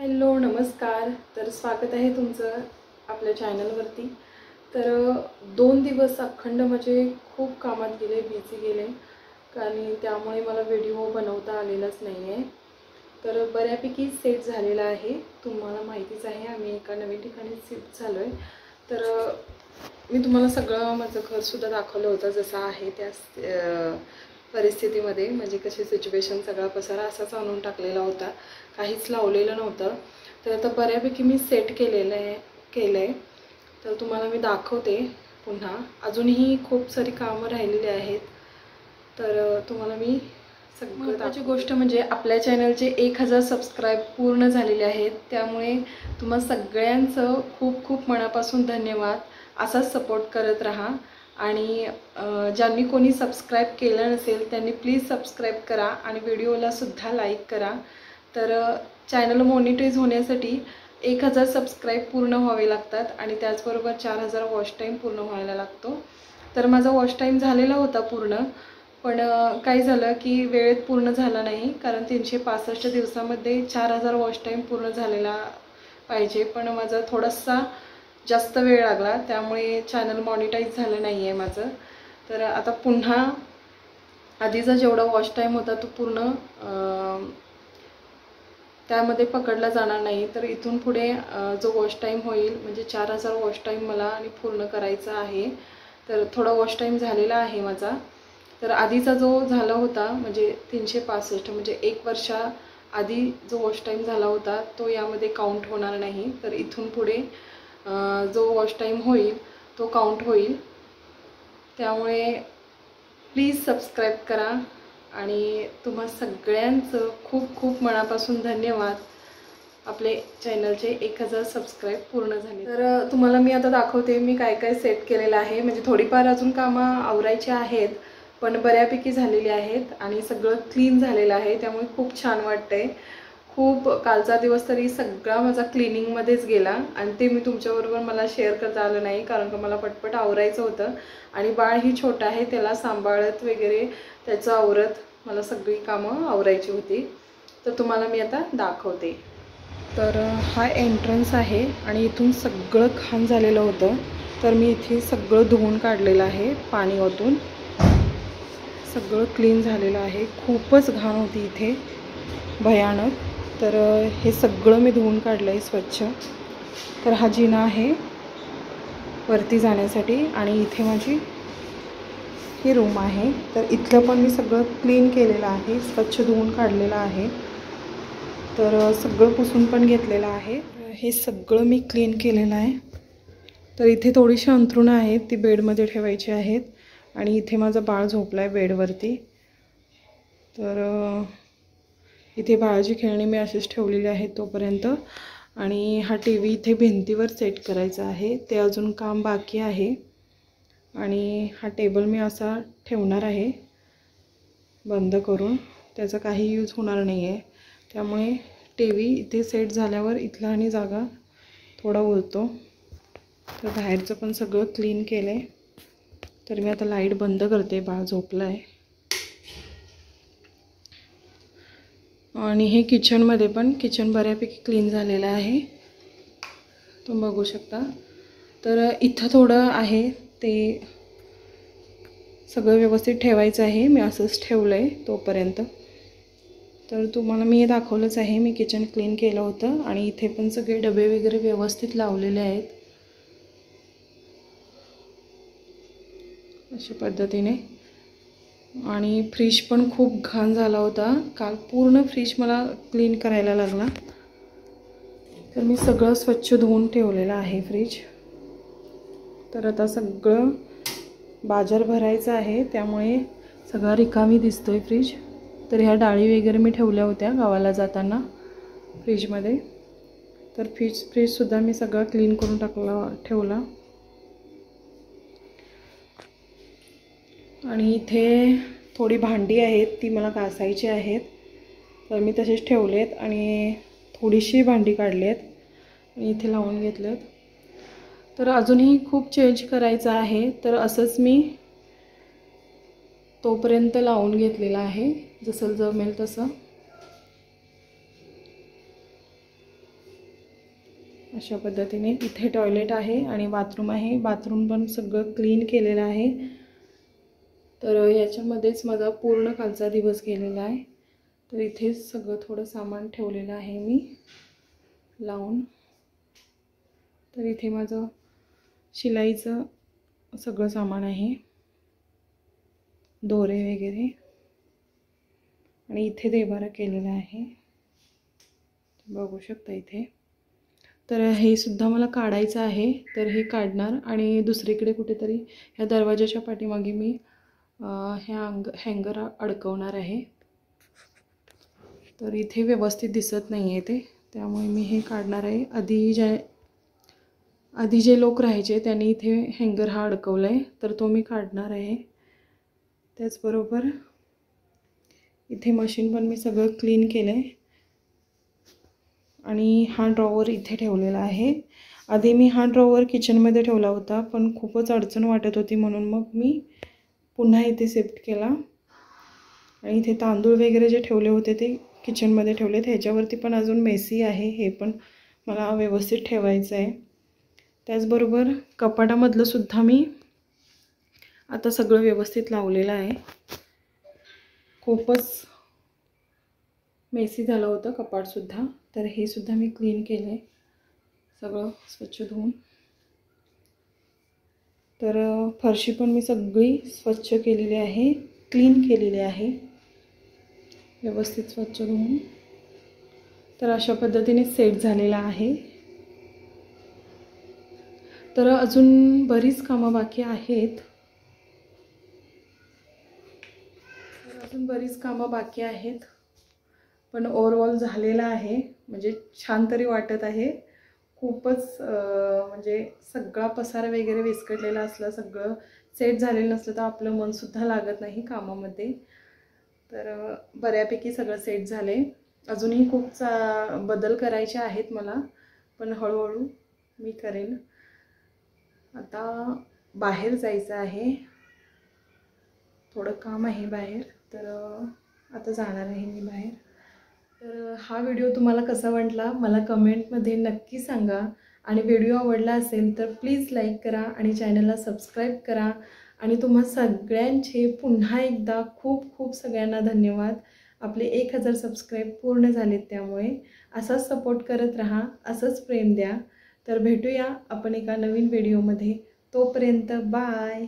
Hello नमस्कार। तर स्वागत आहे तुमचं आपल्या चॅनलवरती। तर 2 दिवस अखंड म्हणजे खूप कामात गेले, बिझी गेले आणि त्यामुळे मला व्हिडिओ बनवता आलेलाच नाही आहे। तर बऱ्यापैकी सेट झालेला आहे, तुम्हाला माहितीच आहे आम्ही एका नवीन ठिकाणी शिफ्ट झालो आहे। तर मी तुम्हाला सगळं माझं घरसुद्धा दाखवलं होतं जसं आहे त्या परिस्थितीमध्ये, म्हणजे कशी सिच्युएशन, सगळा पसारा असाच आणून टाकलेला होता, काहीच लावलेलं नव्हतं। तर आता बऱ्यापैकी मी सेट केलेलं आहे। तर तुम्हाला मी दाखवते पुन्हा। अजूनही खूप सारी कामं राहिलेली आहेत, तर तुम्हाला मी महत्त्वाची गोष्ट म्हणजे आपल्या चॅनलचे 1000 सबस्क्राईब पूर्ण झालेले आहेत। त्यामुळे तुम्हा सगळ्यांचं खूप खूप मनापासून धन्यवाद। असाच सपोर्ट करत राहा आणि ज्यांनी कोणी सबस्क्राईब केलं नसेल त्यांनी प्लीज सबस्क्राईब करा आणि व्हिडिओला सुद्धा लाईक करा। तर चॅनल मॉनिटाईज होण्यासाठी 1000 सबस्क्राईब पूर्ण व्हावे लागतात आणि त्याचबरोबर 4000 वॉच टाईम पूर्ण व्हायला लागतो। तर माझा वॉच टाईम झालेला होता पूर्ण, पण काय झालं की वेळेत पूर्ण झाला नाही, कारण 365 दिवसामध्ये 4000 वॉच टाईम पूर्ण झालेला पाहिजे, पण माझा थोडासा जास्त वेळ लागला, त्यामुळे चॅनल मॉनिटाईज झालं नाही आहे माझं। तर आता पुन्हा आधीचा जेवढा वॉच टाईम होता तो पूर्ण त्यामध्ये पकडला जाणार नाही। तर इथून पुढे जो वॉच टाईम होईल म्हणजे 4000 वॉच टाईम मला आणि पूर्ण करायचा आहे। तर थोडा वॉच टाईम झालेला आहे माझा। तर आधीचा जो झाला होता म्हणजे 365 म्हणजे 1 वर्षा आधी जो वॉच टाईम झाला होता तो यामध्ये काउंट होणार नाही। तर इथून पुढे जो वॉच टाईम होईल तो काउंट होईल। त्यामुळे प्लीज सबस्क्राईब करा आणि तुम्हा सगळ्यांचं खूप खूप मनापासून धन्यवाद। आपले चॅनलचे 1000 सबस्क्राईब पूर्ण झाले। तर तुम्हाला मी आता दाखवते मी काय काय सेट केलेलं आहे। म्हणजे थोडीफार अजून कामं आवरायची आहेत, पण बऱ्यापैकी झालेली आहेत आणि सगळं क्लीन झालेलं आहे, त्यामुळे खूप छान वाटतंय। खूप कालचा दिवस तरी सगळा माझा क्लिनिंगमध्येच गेला आणि ते मी तुमच्याबरोबर मला शेअर करता आलं नाही, कारण का मला पटपट आवरायचं होतं आणि बाळ ही छोटा आहे, त्याला सांभाळत वगैरे त्याचं आवरत मला सगळी कामं आवरायची होती। तर तुम्हाला मी आता दाखवते। तर हा एंट्रन्स आहे आणि इथून सगळं घाण झालेलं होतं, तर मी इथे सगळं धुवून काढलेलं आहे, पाणी ओतून सगळं क्लीन झालेलं आहे। खूपच घाण होती इथे, भयानक। तर हे सगळं मी धुवून काढलं आहे स्वच्छ। तर हा जिना आहे वरती जाण्यासाठी आणि इथे माझी ही रूम आहे। तर इथलं पण मी सगळं क्लीन केलेलं आहे, स्वच्छ धुवून काढलेलं आहे। तर सगळं पुसून पण घेतलेलं आहे। हे सगळं मी क्लीन केलेलं आहे। तर इथे थोडीशी अंथरुणं आहेत, ती बेडमध्ये ठेवायची आहेत आणि इथे माझं बाळ झोपलं आहे बेडवरती। तर इथे बाळाची खेळणी मी अशीच ठेवलेली आहेत तोपर्यंत। आणि हा टीव्ही इथे भिंतीवर सेट करायचा आहे, ते अजून काम बाकी आहे। आणि हा टेबल मी असा ठेवणार आहे बंद करून, त्याचा काही यूज होणार नाही आहे, त्यामुळे टीव्ही इथे सेट झाल्यावर इथला आणि जागा थोडा उरतो। तर बाहेरचं पण सगळं क्लीन केलं आहे। तर मी आता लाईट बंद करते, बाळ झोपलं आहे। आणि हे किचनमध्ये पण, किचन बऱ्यापैकी क्लीन झालेलं आहे, तुम्ही बघू शकता। तर इथं थोडं आहे ते सगळं व्यवस्थित ठेवायचं आहे, मी असंच ठेवलं आहे तोपर्यंत। तर तुम्हाला मी हे दाखवलंच आहे, मी किचन क्लीन केलं होतं आणि इथे पण सगळे डबे वगैरे व्यवस्थित लावलेले आहेत अशा पद्धतीने। आणि फ्रीज पण खूप घाण झाला होता, काल पूर्ण फ्रीज मला क्लीन करायला लागला। तर मी सगळं स्वच्छ धुवून ठेवलेलं आहे फ्रीज। तर आता सगळं बाजार भरायचं आहे, त्यामुळे सगळा रिकामी दिसतोय फ्रीज। तर ह्या डाळी वगैरे मी ठेवल्या होत्या गावाला जाताना फ्रीजमध्ये। तर फ्रीजसुद्धा मी सगळं क्लीन करून ठेवला। आणि इथे थोडी भांडी आहेत, ती मला घासायची आहेत, तर मी तसेच ठेवलेत आणि थोडीशी भांडी काढलेत आणि इथे लावून घेतलेत। तर अजूनही खूप चेंज करायचं आहे, तर असंच मी तोपर्यंत लावून घेतलेला आहे, जसं जमेल तसं। अशा पद्धतीने इथे टॉयलेट आहे आणि बाथरूम आहे. बाथरूम पण सगळं क्लीन केलेलं आहे. तर याच्यामध्येच माझा पूर्ण कालचा दिवस गेलेला आहे. तर इथेच सगळं थोडं सामान ठेवलेलं आहे मी लावून. तर इथे माझं शिलाईचं सगळं सामान आहे, दोरे वगैरे, आणि इथे देवारा केलेला आहे, बघू शकता इथे. तर हे सुद्धा मला काढायचं आहे. तर हे काढणार आणि दुसरीकडे कुठेतरी ह्या दरवाजाच्या पाठीमागे मी हँगर अडकवणार आहे. तर इथे व्यवस्थित दिसत नाही आहे ते, त्यामुळे मी हे काढणार आहे. आधी जे लोक राहायचे त्यांनी इथे हँगर हा अडकवला आहे, तर तो मी काढणार आहे. त्याचबरोबर इथे मशीन पण मी सगळं क्लीन केलं आहे आणि हा ड्रॉवर इथे ठेवलेला आहे. आधी मी हा ड्रॉवर किचनमध्ये ठेवला होता, पण खूपच अडचण वाटत होती, म्हणून मग मी पुन्हा इथे शिफ्ट केला. आणि इथे तांदूळ वगैरे जे ठेवले होते ते किचनमध्ये ठेवलेत. ह्याच्यावरती पण अजून मेसी आहे, हे पण मला व्यवस्थित ठेवायचं आहे. त्याचबरोबर कपाटामधलं सुद्धा मी आता सगळं व्यवस्थित लावलेलं आहे. खूपच मेसी झालं होतं कपाटसुद्धा, तर हे सुद्धा मी क्लीन केलं आहे, सगळं स्वच्छ धुवून. तर फरशी पण मी सगळी स्वच्छ केलेली आहे, क्लीन केलेली आहे, व्यवस्थित स्वच्छ धुवून. तर अशा पद्धतीने सेट झालेला आहे. तर अजून बरीच कामं बाकी आहेत. पण ओव्हरऑल झालेला आहे, म्हणजे छान तरी वाटत आहे. खूपच म्हणजे सगळा पसारा वगैरे विस्कटलेला असलं, सगळं सेट झालेलं नसलं तर आपलं मनसुद्धा लागत नाही कामामध्ये. तर बऱ्यापैकी सगळं सेट झाले. अजूनही खूप बदल करायचे आहेत मला, पण हळूहळू मी करेन. आता बाहेर जायचं आहे, थोडं काम आहे बाहेर, तर आता जाणार आहे मी बाहेर. तर हा व्हिडिओ तुम्हाला कसा वाटला मला कमेंटमध्ये नक्की सांगा. आणि व्हिडिओ आवडला असेल तर प्लीज लाईक करा आणि चॅनलला सबस्क्राईब करा. आणि तुम्हा सगळ्यांचे पुन्हा एकदा खूप खूप सगळ्यांना धन्यवाद. आपले 1000 सबस्क्राईब पूर्ण झालेत, त्यामुळे असाच सपोर्ट करत राहा, असंच प्रेम द्या. तर भेटूया आपण एका नवीन व्हिडिओमध्ये. तोपर्यंत बाय.